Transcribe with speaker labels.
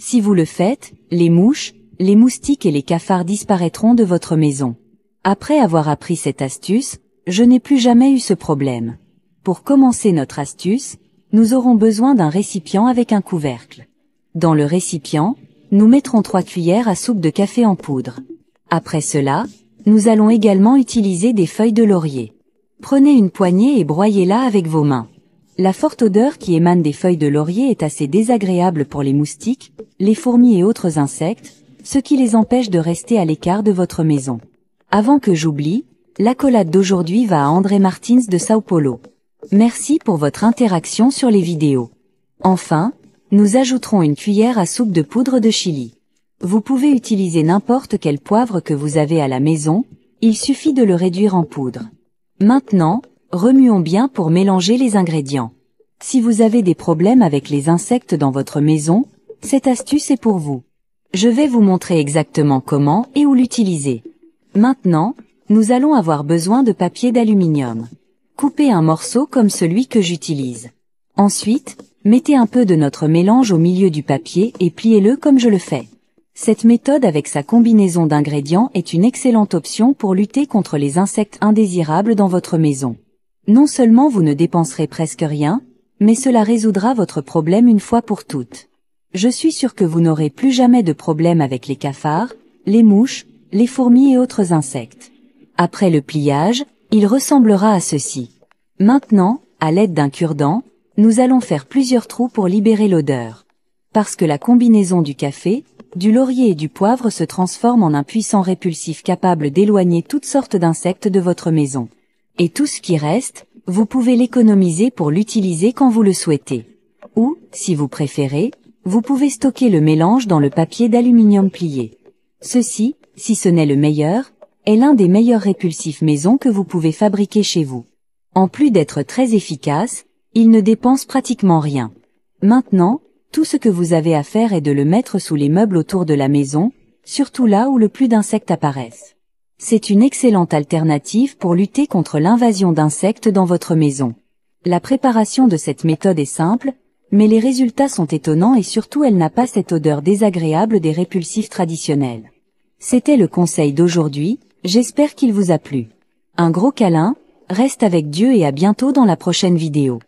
Speaker 1: Si vous le faites, les mouches, les moustiques et les cafards disparaîtront de votre maison. Après avoir appris cette astuce, je n'ai plus jamais eu ce problème. Pour commencer notre astuce, nous aurons besoin d'un récipient avec un couvercle. Dans le récipient, nous mettrons 3 cuillères à soupe de café en poudre. Après cela, nous allons également utiliser des feuilles de laurier. Prenez une poignée et broyez-la avec vos mains. La forte odeur qui émane des feuilles de laurier est assez désagréable pour les moustiques, les fourmis et autres insectes, ce qui les empêche de rester à l'écart de votre maison. Avant que j'oublie, l'accolade d'aujourd'hui va à André Martins de Sao Paulo. Merci pour votre interaction sur les vidéos. Enfin, nous ajouterons une cuillère à soupe de poudre de chili. Vous pouvez utiliser n'importe quel poivre que vous avez à la maison, il suffit de le réduire en poudre. Maintenant, remuons bien pour mélanger les ingrédients. Si vous avez des problèmes avec les insectes dans votre maison, cette astuce est pour vous. Je vais vous montrer exactement comment et où l'utiliser. Maintenant, nous allons avoir besoin de papier d'aluminium. Coupez un morceau comme celui que j'utilise. Ensuite, mettez un peu de notre mélange au milieu du papier et pliez-le comme je le fais. Cette méthode avec sa combinaison d'ingrédients est une excellente option pour lutter contre les insectes indésirables dans votre maison. Non seulement vous ne dépenserez presque rien, mais cela résoudra votre problème une fois pour toutes. Je suis sûr que vous n'aurez plus jamais de problème avec les cafards, les mouches, les fourmis et autres insectes. Après le pliage, il ressemblera à ceci. Maintenant, à l'aide d'un cure-dent, nous allons faire plusieurs trous pour libérer l'odeur. Parce que la combinaison du café, du laurier et du poivre se transforme en un puissant répulsif capable d'éloigner toutes sortes d'insectes de votre maison. Et tout ce qui reste, vous pouvez l'économiser pour l'utiliser quand vous le souhaitez. Ou, si vous préférez, vous pouvez stocker le mélange dans le papier d'aluminium plié. Ceci, si ce n'est le meilleur, est l'un des meilleurs répulsifs maison que vous pouvez fabriquer chez vous. En plus d'être très efficace, il ne dépense pratiquement rien. Maintenant, tout ce que vous avez à faire est de le mettre sous les meubles autour de la maison, surtout là où le plus d'insectes apparaissent. C'est une excellente alternative pour lutter contre l'invasion d'insectes dans votre maison. La préparation de cette méthode est simple, mais les résultats sont étonnants et surtout elle n'a pas cette odeur désagréable des répulsifs traditionnels. C'était le conseil d'aujourd'hui, j'espère qu'il vous a plu. Un gros câlin, reste avec Dieu et à bientôt dans la prochaine vidéo.